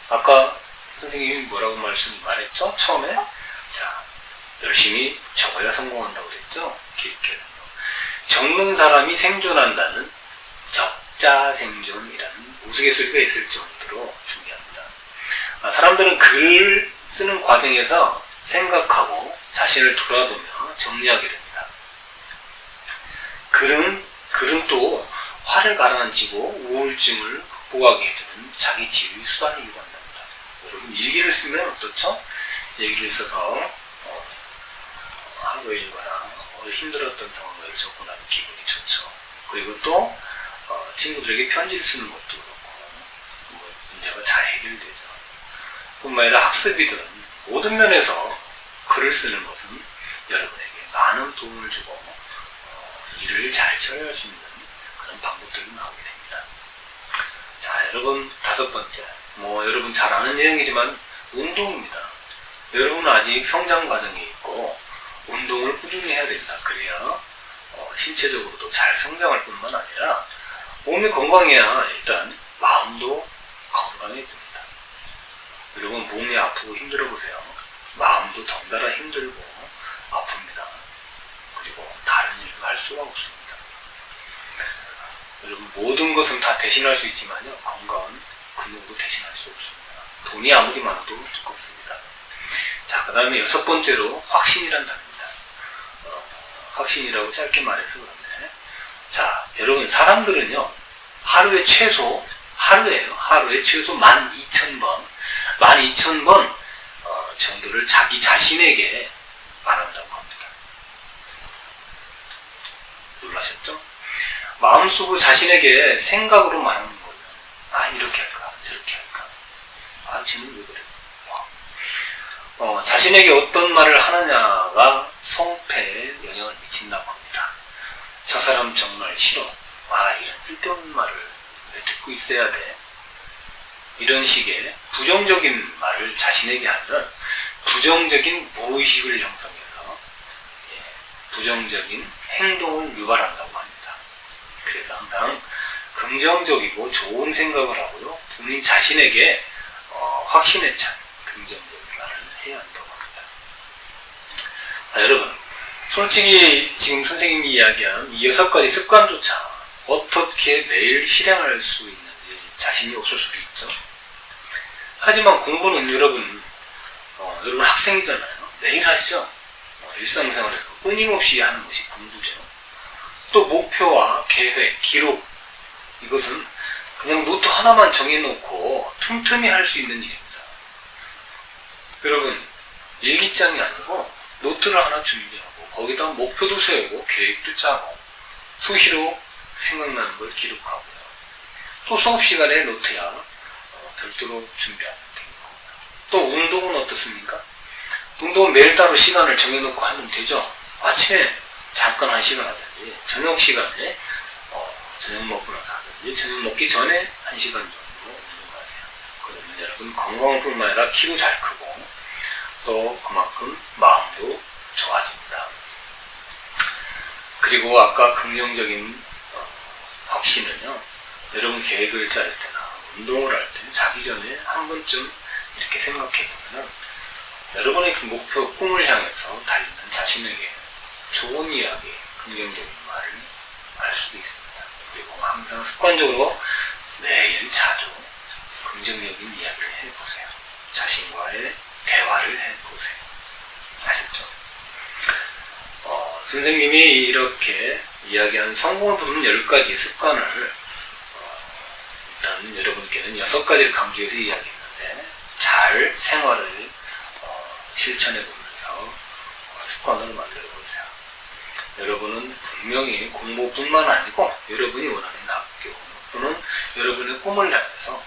아까 선생님이 뭐라고 말했죠? 처음에? 자, 열심히 적어야 성공한다고 그랬죠? 기록해야 된다. 적는 사람이 생존한다는 적자생존이라는 우스갯소리가 있을 정도로 중요합니다. 사람들은 글을 쓰는 과정에서 생각하고 자신을 돌아보며 정리하게 됩니다. 글은 또 화를 가라앉히고 우울증을 극복하게 해주는 자기 치유의 수단이기도 한답니다. 여러분 일기를 쓰면 어떻죠? 일기를 써서 하루 일과나 힘들었던 상황을 적고 나면 기분이 좋죠. 그리고 또 친구들에게 편지를 쓰는 것도 그렇고 문제가 잘 해결되죠. 뿐만 아니라 학습이든 모든 면에서 글을 쓰는 것은 여러분에게 많은 도움을 주고 일을 잘 처리할 수 있는 그런 방법들이 나오게 됩니다. 자, 여러분 다섯 번째, 여러분 잘 아는 내용이지만 운동입니다. 여러분은 아직 성장 과정에 있고 운동을 꾸준히 해야 된다. 그래야 신체적으로도 잘 성장할 뿐만 아니라 몸이 건강해야 일단 마음도 건강해집니다. 여러분 몸이 아프고 힘들어 보세요. 마음도 덩달아 힘들고 아픕니다. 그리고 다른 일도 할 수가 없습니다. 여러분 모든 것은 다 대신할 수 있지만요, 건강은 그 누구도 대신할 수 없습니다. 돈이 아무리 많아도 두껍습니다. 자, 그 다음에 여섯 번째로 확신이란 단어입니다. 확신이라고 짧게 말해서 그런데, 자, 여러분 사람들은요 하루에 최소 12,000번 12,000번 정도를 자기 자신에게 말한다고 합니다. 놀라셨죠? 마음속으로 자신에게 생각으로 말하는 거예요. 아, 이렇게 할까? 저렇게 할까? 아, 쟤는 왜 그래? 자신에게 어떤 말을 하느냐가 성패에 영향을 미친다고 합니다. 저 사람 정말 싫어. 아, 이런 쓸데없는 말을 왜 듣고 있어야 돼? 이런 식의 부정적인 말을 자신에게 하면 부정적인 무의식을 형성해서 부정적인 행동을 유발한다고 합니다. 그래서 항상 긍정적이고 좋은 생각을 하고요. 본인 자신에게 확신에 찬 긍정적인 말을 해야 한다고 합니다. 자, 여러분, 솔직히 지금 선생님이 이야기한 이 6가지 습관조차 어떻게 매일 실행할 수 있는지 자신이 없을 수도 있죠. 하지만 공부는 여러분 학생이잖아요. 매일 하시죠. 일상생활에서 끊임없이 하는 것이 공부죠. 또 목표와 계획, 기록, 이것은 그냥 노트 하나만 정해놓고 틈틈이 할 수 있는 일입니다. 여러분, 일기장이 아니고 노트를 하나 준비하고 거기다 목표도 세우고 계획도 짜고 수시로 생각나는 걸 기록하고요. 또 수업 시간에 노트야 별도로 준비하면 됩니다. 또 운동은 어떻습니까? 운동은 매일 따로 시간을 정해놓고 하면 되죠. 아침에 잠깐 1시간 하든지 저녁 시간에 저녁 먹고 나서 하든지 저녁 먹기 전에 1시간 정도 운동하세요. 그러면 여러분 건강뿐만 아니라 키도 잘 크고 또 그만큼 마음도 좋아집니다. 그리고 아까 긍정적인 확신은요, 여러분 계획을 짤 때나 운동을 할 때 자기 전에 한 번쯤 이렇게 생각해 보면 여러분의 그 목표, 꿈을 향해서 달리는 자신에게 좋은 이야기, 긍정적인 말을 할 수도 있습니다. 그리고 항상 습관적으로 매일 자주 긍정적인 이야기를 해보세요. 자신과의 대화를 해보세요. 아셨죠? 선생님이 이렇게 이야기한 성공을 부르는 10가지 습관을 일단 여러분께는 6가지를 강조해서 이야기했는데 잘 생활을 실천해보면서 습관을 만들어보세요. 여러분은 분명히 공부뿐만 아니고 여러분이 원하는 학교 또는 여러분의 꿈을 향해서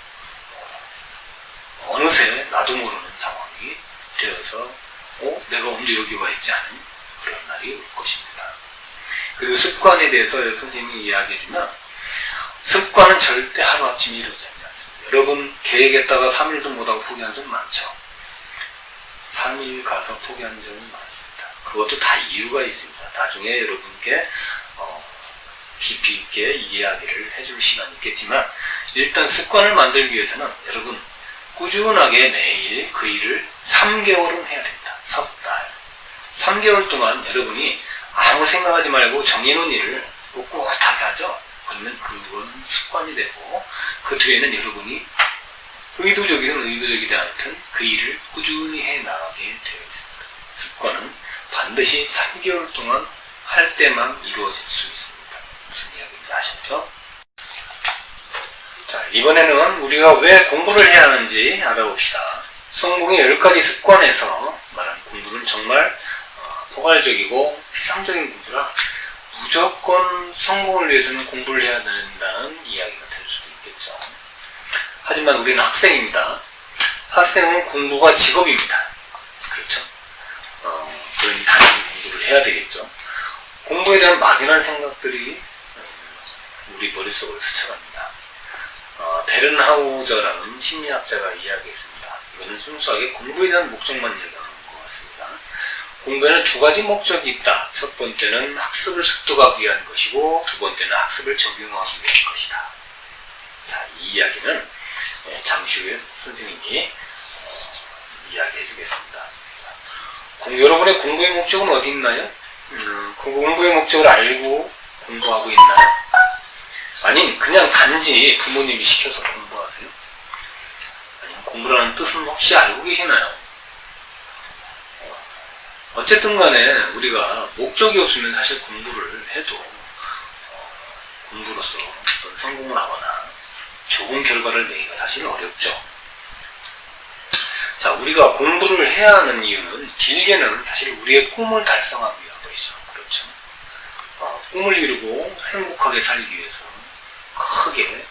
어느새 나도 모르는 상황이 되어서 내가 언제 여기 와 있지 않은 그런 날이 올 것입니다. 그리고 습관에 대해서 선생님이 이야기해주면 습관은 절대 하루아침에 이루어지지 않습니다. 여러분 계획했다가 3일도 못하고 포기한 적 많죠. 3일 가서 포기한 적은 많습니다. 그것도 다 이유가 있습니다. 나중에 여러분께 깊이 있게 이야기를 해줄 시간이 있겠지만 일단 습관을 만들기 위해서는 여러분 꾸준하게 매일 그 일을 3개월은 해야 됩니다. 석 달. 3개월 동안 여러분이 아무 생각하지 말고 정해놓은 일을 꿋꿋하게 하죠. 그러면 그건 습관이 되고 그 뒤에는 여러분이 의도적이든 의도적이지 않든 그 일을 꾸준히 해나가게 되어 있습니다. 습관은 반드시 3개월 동안 할 때만 이루어질 수 있습니다. 무슨 이야기인지 아셨죠? 자, 이번에는 우리가 왜 공부를 해야 하는지 알아봅시다. 성공의 10가지 습관에서 말한 공부는 정말 포괄적이고 피상적인 공부라 무조건 성공을 위해서는 공부를 해야 된다는 이야기가 될 수도 있겠죠. 하지만 우리는 학생입니다. 학생은 공부가 직업입니다. 그렇죠? 그러니 당연히 공부를 해야 되겠죠. 공부에 대한 막연한 생각들이 우리 머릿속으로 스쳐갑니다. 베른하우저라는 심리학자가 이야기했습니다. 이거는 순수하게 공부에 대한 목적만 얘기하는 것 같습니다. 공부에는 2가지 목적이 있다. 첫 번째는 학습을 습득하기 위한 것이고 두 번째는 학습을 적용하기 위한 것이다. 자, 이 이야기는 잠시 후에 선생님이 이야기해 주겠습니다. 자, 여러분의 공부의 목적은 어디 있나요? 그 공부의 목적을 알고 공부하고 있나요? 아님 그냥 단지 부모님이 시켜서 공부하세요? 아니면 공부라는 뜻은 혹시 알고 계시나요? 어쨌든 간에 우리가 목적이 없으면 사실 공부를 해도 공부로서 어떤 성공을 하거나 좋은 결과를 내기가 사실 어렵죠. 자, 우리가 공부를 해야 하는 이유는 길게는 사실 우리의 꿈을 달성하기 위한 것이죠. 그렇죠. 꿈을 이루고 행복하게 살기 위해서 크게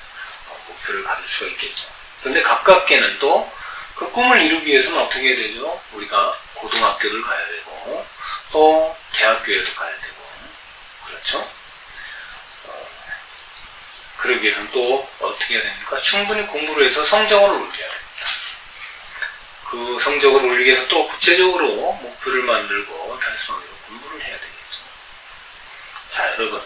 목표를 가질 수가 있겠죠. 그런데 가깝게는 또 그 꿈을 이루기 위해서는 어떻게 해야 되죠? 우리가 고등학교를 가야 되고 또 대학교에도 가야 되고 그렇죠? 그러기 위해서는 또 어떻게 해야 됩니까? 충분히 공부를 해서 성적을 올려야 됩니다. 그 성적을 올리기 위해서 또 구체적으로 목표를 만들고 달성하기 위해서 공부를 해야 되겠죠. 자, 여러분,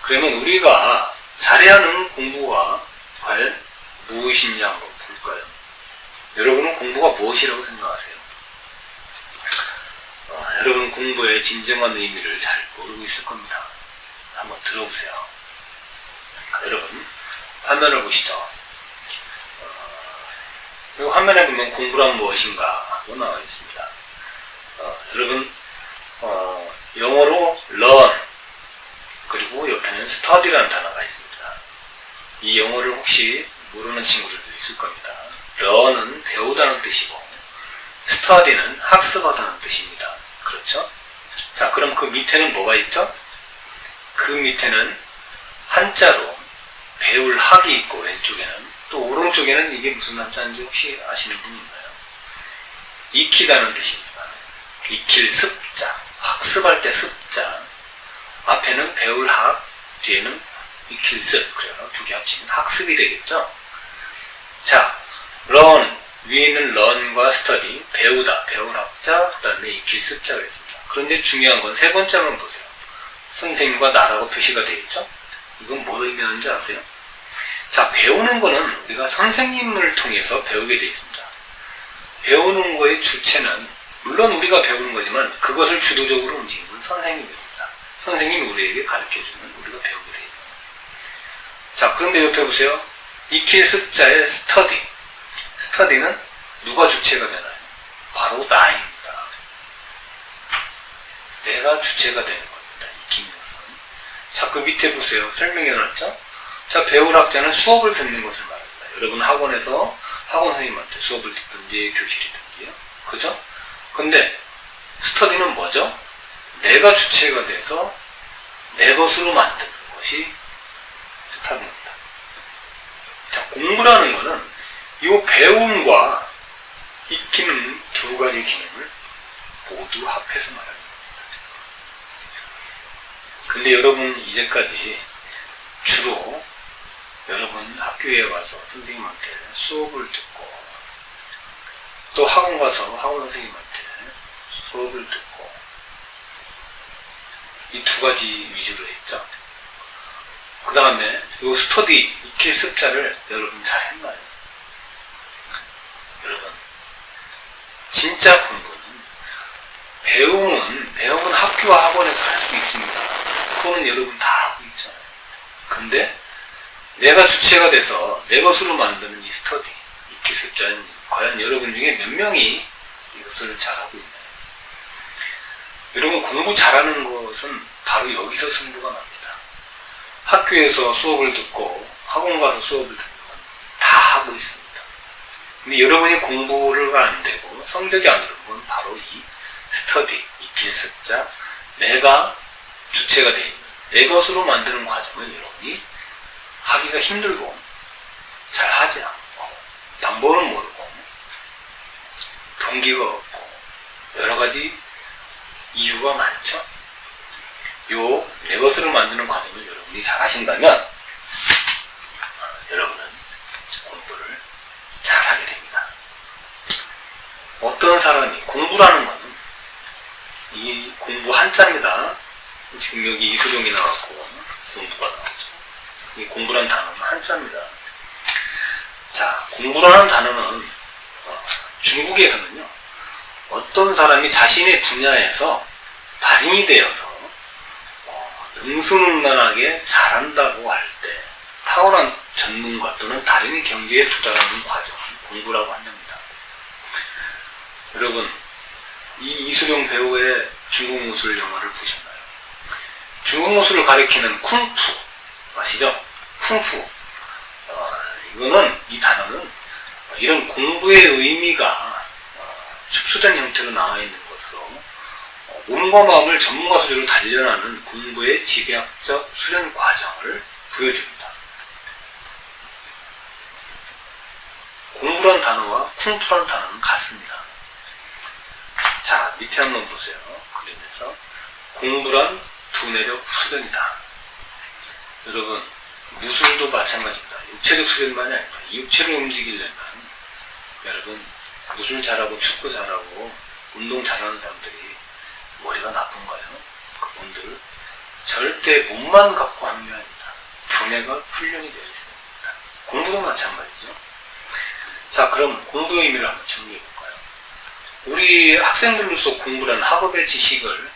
그러면 우리가 잘해야 하는 공부가 과연 무엇인지 한번 볼까요? 여러분은 공부가 무엇이라고 생각하세요? 여러분은 공부의 진정한 의미를 잘 모르고 있을 겁니다. 한번 들어보세요. 여러분, 화면을 보시죠. 이 화면에 보면 공부란 무엇인가 하고 나와 있습니다. 여러분, 영어로 learn, 그리고 옆에는 study라는 단어가 있습니다. 이 영어를 혹시 모르는 친구들도 있을 겁니다. learn은 배우다는 뜻이고 study는 학습하다는 뜻입니다. 그렇죠? 자, 그럼 그 밑에는 뭐가 있죠? 그 밑에는 한자로 배울 학이 있고 왼쪽에는 또 오른쪽에는 이게 무슨 한자인지 혹시 아시는 분 있나요? 익히다는 뜻입니다. 익힐 습자, 학습할 때 습자, 앞에는 배울 학, 뒤에는 익힐 습, 그래서 두 개 합치면 학습이 되겠죠? 자, learn, 위에 있는 learn과 study, 배우다, 배울 학자, 그 다음에 익힐 습자가 있습니다. 그런데 중요한 건 세 번째 한번 보세요. 선생님과 나라고 표시가 되어 있죠? 이건 뭘 의미하는지 아세요? 자, 배우는 거는 우리가 선생님을 통해서 배우게 되어 있습니다. 배우는 거의 주체는 물론 우리가 배우는 거지만 그것을 주도적으로 움직이는 건 선생님입니다. 선생님이 우리에게 가르쳐주면 우리가 배우게 돼요. 자, 그런데 옆에 보세요. 익힐 습자의 study. study는 누가 주체가 되나요? 바로 나입니다. 내가 주체가 되는 겁니다. 익히는 것은. 자, 그 밑에 보세요. 설명해 놨죠? 자, 배울 학자는 수업을 듣는 것을 말합니다. 여러분 학원에서 학원 선생님한테 수업을 듣든지 교실이든지요. 그죠? 근데 스터디는 뭐죠? 내가 주체가 돼서 내 것으로 만드는 것이 스터디입니다. 자, 공부라는 거는 이 배움과 익히는 두 가지 기능을 모두 합해서 말합니다. 근데 여러분 이제까지 주로 여러분 학교에 와서 선생님한테 수업을 듣고 또 학원 가서 학원 선생님한테 수업을 듣고 이 두 가지 위주로 했죠. 그 다음에 이 스터디, 익힐 습자를 여러분 잘 했나요? 여러분, 진짜 공부는 배움은 학교와 학원에서 할 수 있습니다. 그거는 여러분 다 하고 있잖아요. 근데 내가 주체가 돼서 내 것으로 만드는 이 스터디, 익힐 습자는 과연 여러분 중에 몇 명이 이것을 잘하고 있나요? 여러분 공부 잘하는 것은 바로 여기서 승부가 납니다. 학교에서 수업을 듣고 학원 가서 수업을 듣는 건 다 하고 있습니다. 근데 여러분이 공부가 안 되고 성적이 안 오르는 건 바로 이 스터디, 익힐 습자, 내가 주체가 되어 있는 내 것으로 만드는 과정을 여러분이 하기가 힘들고 잘 하지 않고 방법을 모르고 동기가 없고 여러 가지 이유가 많죠. 요 내 것으로 만드는 과정을 여러분이 잘 하신다면 여러분은 공부를 잘 하게 됩니다. 어떤 사람이 공부라는 것은 이 공부 한자입니다. 지금 여기 이수룡이 나왔고 공부가 나오죠. 이 공부라는 단어는 한자입니다. 자, 공부라는 단어는 중국에서는요, 어떤 사람이 자신의 분야에서 달인이 되어서 능수능란하게 잘한다고 할 때 탁월한 전문가 또는 달인의 경지에 도달하는 과정을 공부라고 한답니다. 여러분, 이 이수룡 배우의 중국 무술 영화를 보셨나요? 중국 무술을 가리키는 쿵푸 아시죠? 쿵푸. 이거는 이 단어는 이런 공부의 의미가 축소된 형태로 나와 있는 것으로 몸과 마음을 전문가 수준으로 단련하는 공부의 지배학적 수련 과정을 보여줍니다. 공부란 단어와 쿵푸란 단어는 같습니다. 자, 밑에 한번 보세요. 그림에서 공부란 두뇌력 수련이다. 여러분, 무술도 마찬가지입니다. 육체적 수련만이 아닙니다. 이 육체를 움직이려면 여러분, 무술 잘하고 축구 잘하고 운동 잘하는 사람들이 머리가 나쁜가요? 그분들 절대 몸만 갖고 하는 게 아닙니다. 두뇌가 훈련이 되어 있습니다. 공부도 마찬가지죠. 자, 그럼 공부의 의미를 한번 정리해볼까요? 우리 학생들로서 공부란 학업의 지식을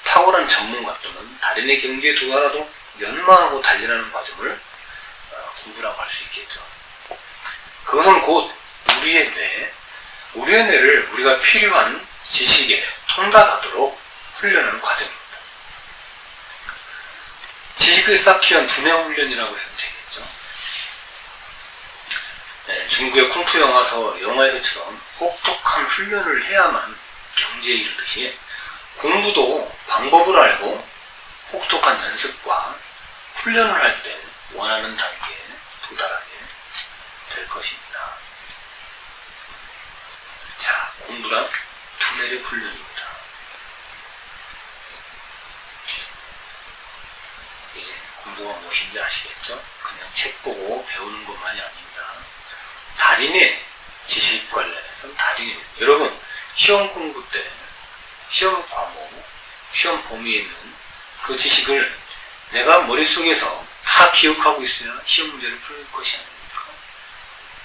탁월한 전문가 또는 달인의 경지에 도달하도록 연마하고 단련하는 과정을 공부라고 할 수 있겠죠. 그것은 곧 우리의 뇌를 우리가 필요한 지식에 통달하도록 훈련하는 과정입니다. 지식을 쌓기 위한 두뇌 훈련이라고 해도 되겠죠. 네, 중국의 쿵푸 영화에서처럼 혹독한 훈련을 해야만 경지에 이르듯이 공부도 방법을 알고 혹독한 연습과 훈련을 할 때 원하는 단계에 도달하게 될 것입니다. 자, 공부란 두뇌력 훈련입니다. 이제 공부가 무엇인지 아시겠죠? 그냥 책 보고 배우는 것만이 아닙니다. 달인의 지식 관련해서는 달인입니다. 여러분, 시험 공부 때 시험 과목, 시험 범위에 있는 그 지식을 내가 머릿속에서 다 기억하고 있어야 시험 문제를 풀 것이 아닙니까?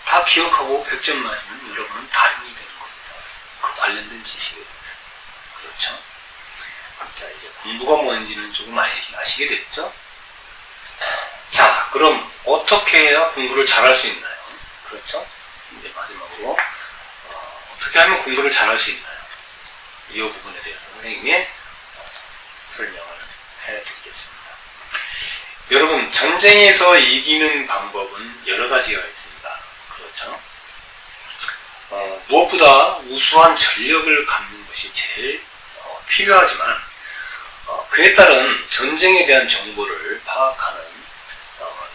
다 기억하고 100점 맞으면 여러분은 달인이 되는 겁니다. 그 관련된 지식에 대해서. 그렇죠? 자, 이제 공부가 뭔지는 조금 아시게 됐죠? 자, 그럼 어떻게 해야 공부를 잘할 수 있나요? 그렇죠? 이제 마지막으로 어떻게 하면 공부를 잘할 수 있나요? 이 부분에 대해서 선생님이 설명을 해드리겠습니다. 여러분, 전쟁에서 이기는 방법은 여러 가지가 있습니다. 그렇죠? 무엇보다 우수한 전력을 갖는 것이 제일 필요하지만 그에 따른 전쟁에 대한 정보를 파악하는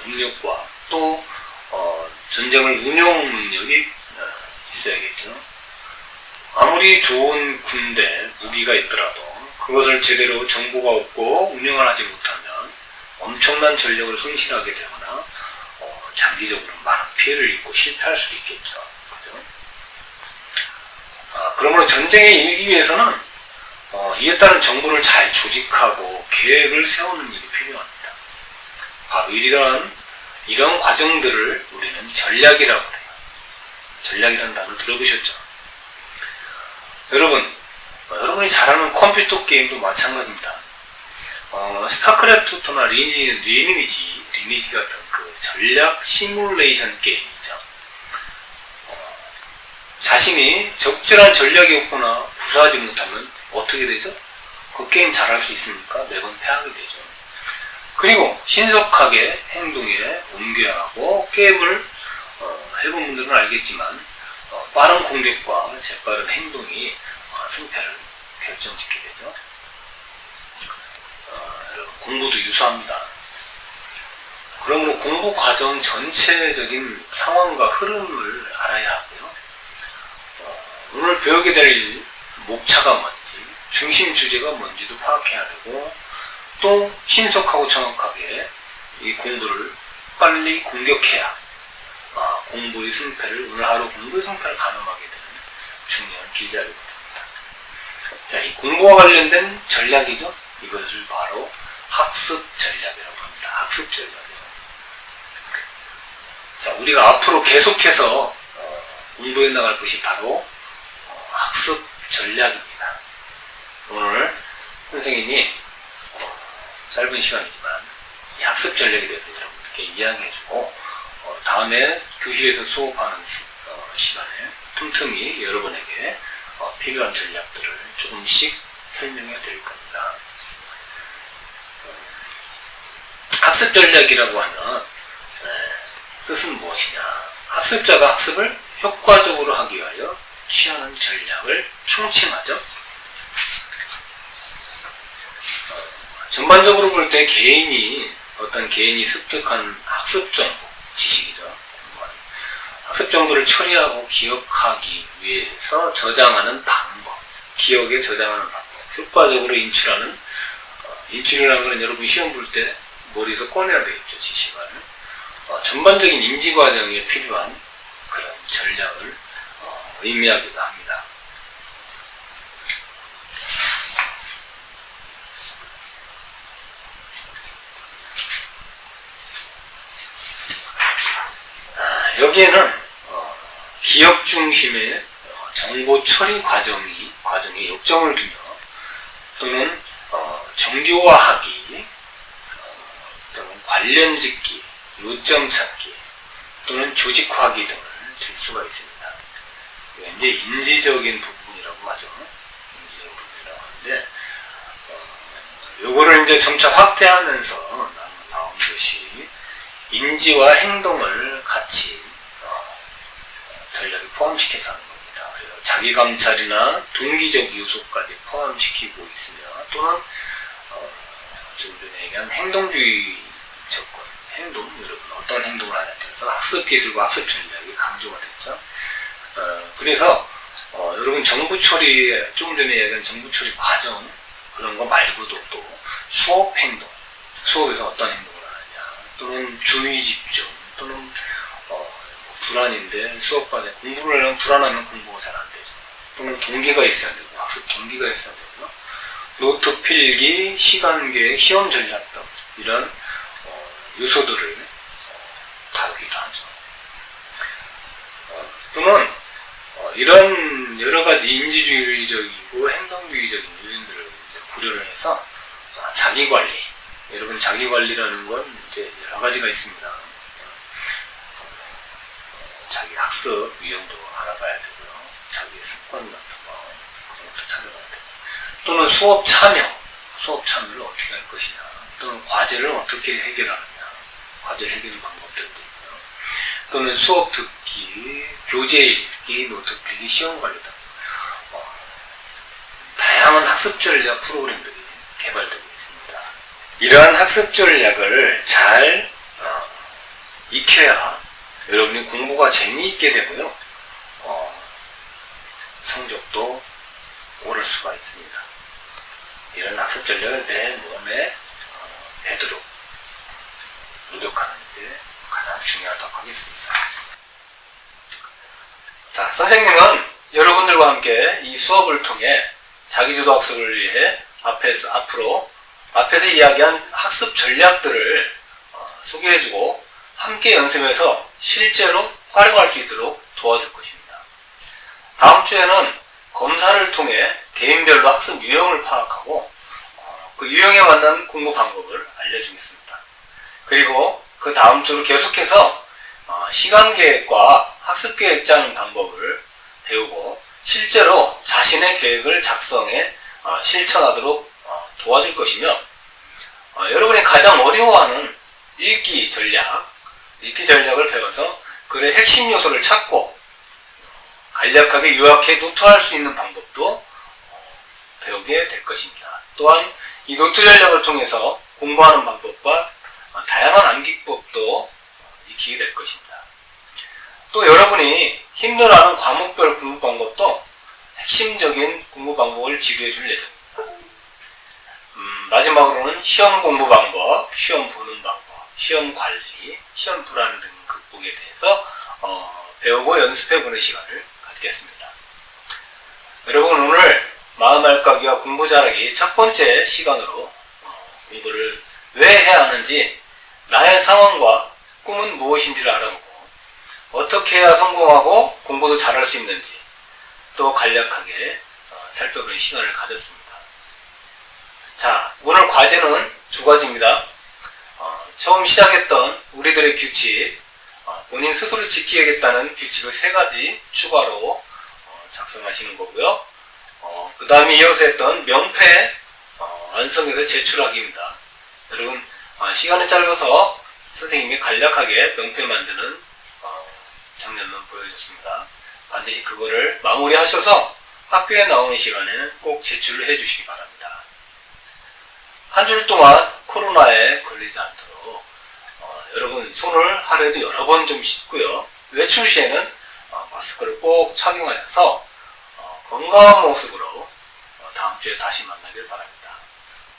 능력과 또 전쟁을 운용 능력이 있어야겠죠. 아무리 좋은 군대, 무기가 있더라도 그것을 제대로 정보가 없고 운영을 하지 못하면 엄청난 전력을 손실하게 되거나 장기적으로 많은 피해를 입고 실패할 수도 있겠죠. 그죠? 그러므로 전쟁에 이기기 위해서는 이에 따른 정보를 잘 조직하고 계획을 세우는 일이 필요합니다. 바로 이런 과정들을 우리는 전략이라고 해요. 전략이라는 단어 들어보셨죠? 여러분이 잘하는 컴퓨터 게임도 마찬가지입니다. 스타크래프트나 리니지 같은 그 전략 시뮬레이션 게임 있죠. 자신이 적절한 전략이 없거나 구사하지 못하면 어떻게 되죠? 그 게임 잘할 수 있습니까? 매번 패하게 되죠. 그리고 신속하게 행동에 옮겨야 하고 게임을 해본 분들은 알겠지만 빠른 공격과 재빠른 행동이 승패를 결정짓게 되죠. 여러분, 공부도 유사합니다. 그러므로 공부 과정 전체적인 상황과 흐름을 알아야 하고요. 오늘 배우게 될 목차가 뭔지, 중심 주제가 뭔지도 파악해야 되고, 또 신속하고 정확하게 이 공부를 빨리 공격해야 공부의 승패를, 오늘 하루 공부의 승패를 가늠하게 되는 중요한 길잡이가 됩니다. 자, 이 공부와 관련된 전략이죠. 이것을 바로 학습 전략이라고 합니다. 학습 전략이요. 자, 우리가 앞으로 계속해서 공부해 나갈 것이 바로 학습 전략입니다. 오늘 선생님이 짧은 시간이지만 이 학습 전략에 대해서 여러분께 이야기해주고 다음에 교실에서 수업하는 시간에 틈틈이 여러분에게 필요한 전략들을 조금씩 설명해 드릴 겁니다. 학습 전략이라고 하면 뜻은 무엇이냐? 학습자가 학습을 효과적으로 하기 위하여 취하는 전략을 총칭하죠. 전반적으로 볼 때 어떤 개인이 습득한 학습 정보, 지식이죠. 학습 정보를 처리하고 기억하기 위해서 저장하는 방법, 기억에 저장하는 방법, 효과적으로 인출이라는 것은 여러분이 시험 볼 때 머리에서 꺼내야 되겠죠, 지식을. 전반적인 인지 과정에 필요한 그런 전략을 의미하기도 합니다. 여기에는 기억 중심의 정보 처리 과정에 역정을 두며 또는 정교화하기 또는 관련 짓기, 요점 찾기 또는 조직화하기 등을 들 수가 있습니다. 이게 이제 인지적인 부분이라고 하죠. 인지적인 부분이라고 하는데 요거를 이제 점차 확대하면서 나온 것이 인지와 행동을 같이 전략에 포함시켜서 하는 겁니다. 그래서 자기 감찰이나 동기적 요소까지 포함시키고 있으며 또는 좀 전에 얘기한 행동주의 접근, 여러분 어떤 행동을 하냐에 따라서 학습 기술과 학습 전략이 강조가 됐죠. 그래서 여러분 정보 처리, 조금 전에 얘기한 정보 처리 과정 그런 거 말고도 또 수업 행동, 수업에서 어떤 행동을 하느냐, 또는 주의 집중, 또는 불안인데 수업반에 공부를 하려면 불안하면 공부가 잘 안 되죠. 또는 동기가 있어야 되고 학습 동기가 있어야 되고요. 노트 필기, 시간 계획, 시험 전략 등 이런 요소들을 다루기도 하죠. 또는 이런 여러 가지 인지주의적이고 행동주의적인 요인들을 이제 고려를 해서 자기 관리, 여러분 자기 관리라는 건 이제 여러 가지가 있습니다. 자기 학습 유형도 알아봐야 되고요. 자기의 습관 같은 거 그런 것도 찾아봐야 되고, 또는 수업 참여를 어떻게 할 것이냐, 또는 과제를 어떻게 해결하느냐, 과제 해결 방법들도 있고요. 또는 수업 듣기, 교재 읽기, 노트 필기, 시험 관리 등 다양한 학습 전략 프로그램들이 개발되고 있습니다. 이러한 학습 전략을 잘 익혀야 여러분이 공부가 재미있게 되고요. 성적도 오를 수가 있습니다. 이런 학습 전략을 내 몸에 배도록 노력하는 게 가장 중요하다고 하겠습니다. 자, 선생님은 여러분들과 함께 이 수업을 통해 자기주도 학습을 위해 앞에서 이야기한 학습 전략들을 소개해주고 함께 연습해서 실제로 활용할 수 있도록 도와줄 것입니다. 다음 주에는 검사를 통해 개인별로 학습 유형을 파악하고 그 유형에 맞는 공부 방법을 알려주겠습니다. 그리고 그 다음 주로 계속해서 시간 계획과 학습 계획 짜는 방법을 배우고 실제로 자신의 계획을 작성해 실천하도록 도와줄 것이며, 여러분이 가장 어려워하는 읽기 전략을 배워서 글의 핵심 요소를 찾고 간략하게 요약해 노트할 수 있는 방법도 배우게 될 것입니다. 또한 이 노트 전략을 통해서 공부하는 방법과 다양한 암기법도 익히게 될 것입니다. 또 여러분이 힘들어하는 과목별 공부 방법도 핵심적인 공부 방법을 지도해 줄 예정입니다. 마지막으로는 시험 공부 방법, 시험 보는 방법, 시험 관리, 시험 불안 등 극복에 대해서 배우고 연습해보는 시간을 갖겠습니다. 여러분, 오늘 마음 알까기와 공부 잘하기 첫 번째 시간으로 공부를 왜 해야 하는지, 나의 상황과 꿈은 무엇인지를 알아보고 어떻게 해야 성공하고 공부도 잘할 수 있는지 또 간략하게 살펴보는 시간을 가졌습니다. 자, 오늘 과제는 두 가지입니다. 처음 시작했던 우리들의 규칙, 본인 스스로 지키겠다는 규칙을 3가지 추가로 작성하시는 거고요. 그 다음에 이어서 했던 명패 완성해서 제출하기입니다. 여러분, 시간이 짧아서 선생님이 간략하게 명패 만드는 장면만 보여줬습니다. 반드시 그거를 마무리하셔서 학교에 나오는 시간에는 꼭 제출을 해주시기 바랍니다. 한 주 동안 코로나에 걸리지 않도록 여러분 손을 하루에도 여러 번 좀 씻고요. 외출 시에는 마스크를 꼭 착용하셔서 건강한 모습으로 다음 주에 다시 만나길 바랍니다.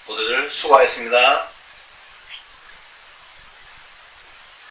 모두들 수고하셨습니다.